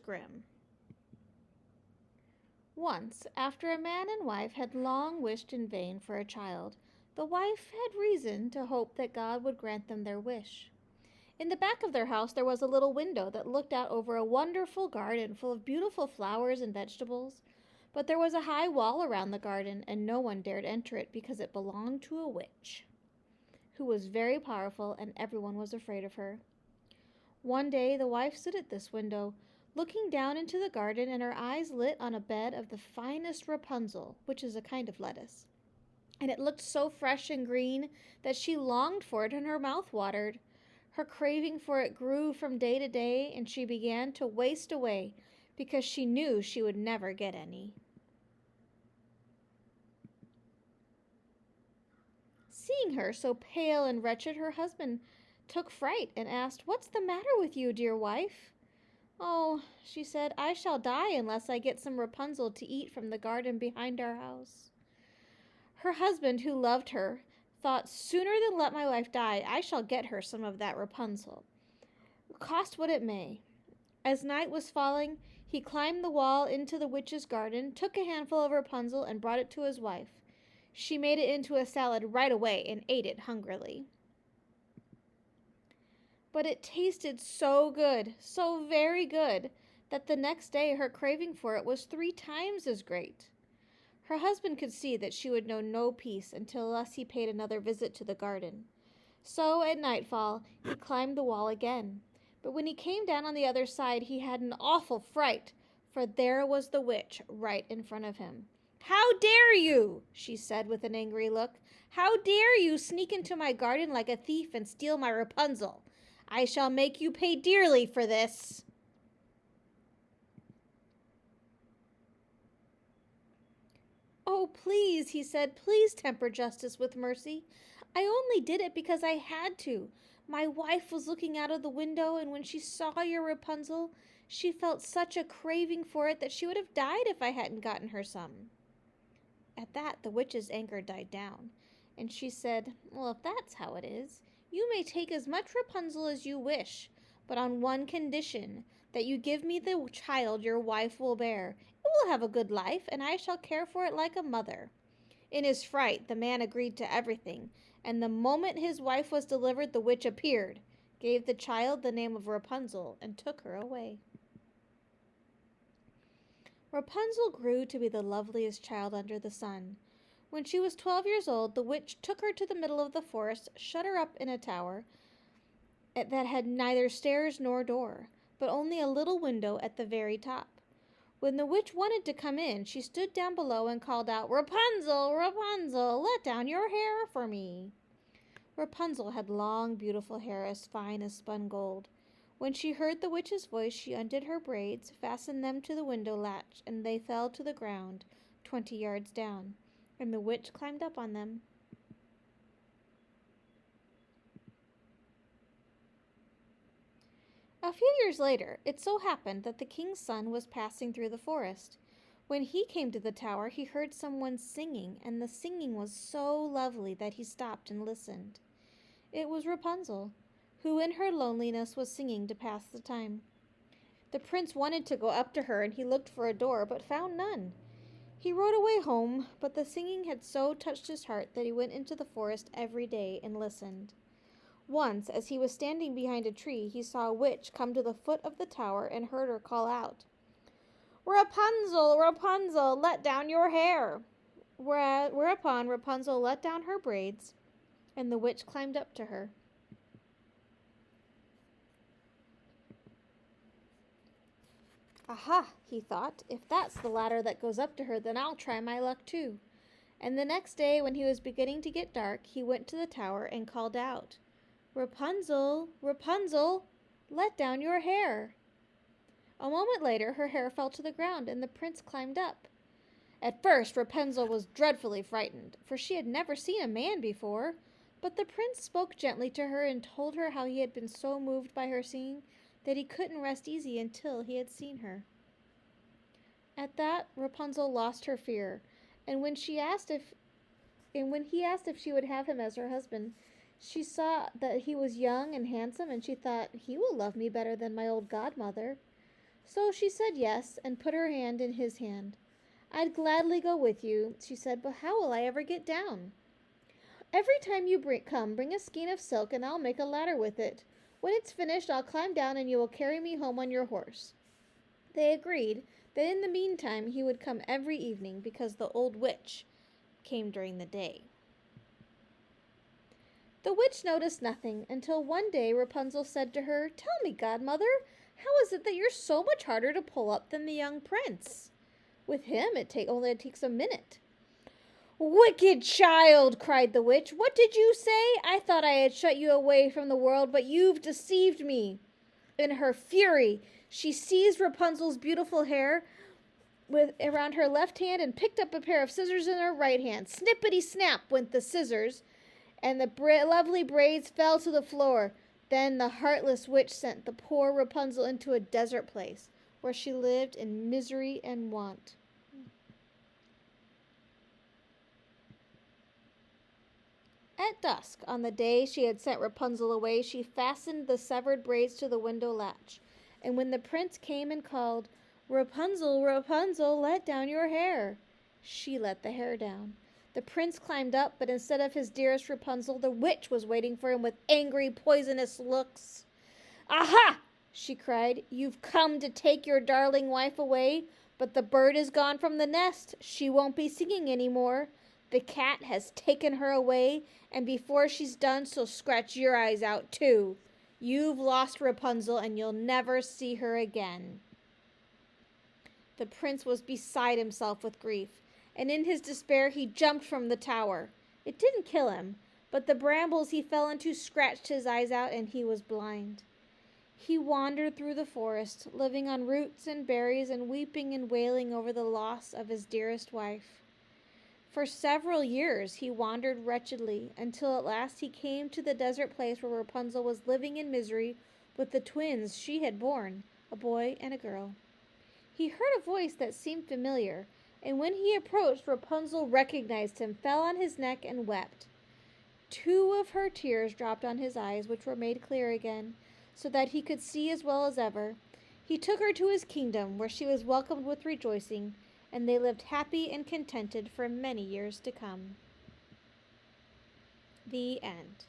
Grimm. Once, after a man and wife had long wished in vain for a child, the wife had reason to hope that God would grant them their wish. In the back of their house there was a little window that looked out over a wonderful garden full of beautiful flowers and vegetables. But there was a high wall around the garden, and no one dared enter it because it belonged to a witch, who was very powerful, and everyone was afraid of her. One day the wife stood at this window, looking down into the garden, and her eyes lit on a bed of the finest Rapunzel, which is a kind of lettuce. And it looked so fresh and green that she longed for it, and her mouth watered. Her craving for it grew from day to day, and she began to waste away because she knew she would never get any. Seeing her so pale and wretched, her husband took fright and asked, "What's the matter with you, dear wife?" "Oh," she said, "I shall die unless I get some Rapunzel to eat from the garden behind our house." Her husband, who loved her, thought, "Sooner than let my wife die, I shall get her some of that Rapunzel, cost what it may." As night was falling, he climbed the wall into the witch's garden, took a handful of Rapunzel, and brought it to his wife. She made it into a salad right away and ate it hungrily. But it tasted so good, so very good, that the next day her craving for it was 3 times as great. Her husband could see that she would know no peace unless he paid another visit to the garden. So at nightfall he climbed the wall again. But when he came down on the other side, he had an awful fright, for there was the witch right in front of him. "How dare you?" she said with an angry look. "How dare you sneak into my garden like a thief and steal my Rapunzel? I shall make you pay dearly for this." "Oh, please," he said, "please temper justice with mercy. I only did it because I had to. My wife was looking out of the window, and when she saw your Rapunzel, she felt such a craving for it that she would have died if I hadn't gotten her some." At that, the witch's anger died down, and she said, "Well, if that's how it is, you may take as much Rapunzel as you wish, but on one condition, that you give me the child your wife will bear. It will have a good life, and I shall care for it like a mother." In his fright, the man agreed to everything, and the moment his wife was delivered, the witch appeared, gave the child the name of Rapunzel, and took her away. Rapunzel grew to be the loveliest child under the sun. When she was 12 years old, the witch took her to the middle of the forest, shut her up in a tower that had neither stairs nor door, but only a little window at the very top. When the witch wanted to come in, she stood down below and called out, "Rapunzel, Rapunzel, let down your hair for me." Rapunzel had long, beautiful hair as fine as spun gold. When she heard the witch's voice, she undid her braids, fastened them to the window latch, and they fell to the ground 20 yards down, and the witch climbed up on them. A few years later, it so happened that the king's son was passing through the forest. When he came to the tower, he heard someone singing, and the singing was so lovely that he stopped and listened. It was Rapunzel, who in her loneliness was singing to pass the time. The prince wanted to go up to her, and he looked for a door, but found none. He rode away home, but the singing had so touched his heart that he went into the forest every day and listened. Once, as he was standing behind a tree, he saw a witch come to the foot of the tower and heard her call out, "Rapunzel, Rapunzel, let down your hair." Whereupon Rapunzel let down her braids, and the witch climbed up to her. "Aha," he thought, "if that's the ladder that goes up to her, then I'll try my luck too." And the next day, when he was beginning to get dark, he went to the tower and called out, "Rapunzel, Rapunzel, let down your hair." A moment later, her hair fell to the ground, and the prince climbed up. At first, Rapunzel was dreadfully frightened, for she had never seen a man before, but the prince spoke gently to her and told her how he had been so moved by her singing that he couldn't rest easy until he had seen her. At that, Rapunzel lost her fear, and when he asked if she would have him as her husband, she saw that he was young and handsome, and she thought, "He will love me better than my old godmother." So she said yes and put her hand in his hand. "I'd gladly go with you," she said, "but how will I ever get down?" "Every time you bring a skein of silk and I'll make a ladder with it. When it's finished, I'll climb down and you will carry me home on your horse." They agreed that in the meantime he would come every evening because the old witch came during the day. The witch noticed nothing until one day Rapunzel said to her, "Tell me, godmother, how is it that you're so much harder to pull up than the young prince? With him it takes a minute." "Wicked child!" cried the witch. "What did you say? I thought I had shut you away from the world, but you've deceived me." In her fury, she seized Rapunzel's beautiful hair around her left hand and picked up a pair of scissors in her right hand. Snippety snap went the scissors, and the lovely braids fell to the floor. Then the heartless witch sent the poor Rapunzel into a desert place, where she lived in misery and want. At dusk, on the day she had sent Rapunzel away, she fastened the severed braids to the window latch. And when the prince came and called, "Rapunzel, Rapunzel, let down your hair," she let the hair down. The prince climbed up, but instead of his dearest Rapunzel, the witch was waiting for him with angry, poisonous looks. "Aha!" she cried. "You've come to take your darling wife away, but the bird is gone from the nest. She won't be singing any more. The cat has taken her away, and before she's done, she'll scratch your eyes out too. You've lost Rapunzel, and you'll never see her again." The prince was beside himself with grief, and in his despair he jumped from the tower. It didn't kill him, but the brambles he fell into scratched his eyes out, and he was blind. He wandered through the forest, living on roots and berries and weeping and wailing over the loss of his dearest wife. For several years he wandered wretchedly, until at last he came to the desert place where Rapunzel was living in misery with the twins she had borne, a boy and a girl. He heard a voice that seemed familiar, and when he approached, Rapunzel recognized him, fell on his neck, and wept. 2 of her tears dropped on his eyes, which were made clear again, so that he could see as well as ever. He took her to his kingdom, where she was welcomed with rejoicing, and they lived happy and contented for many years to come. The end.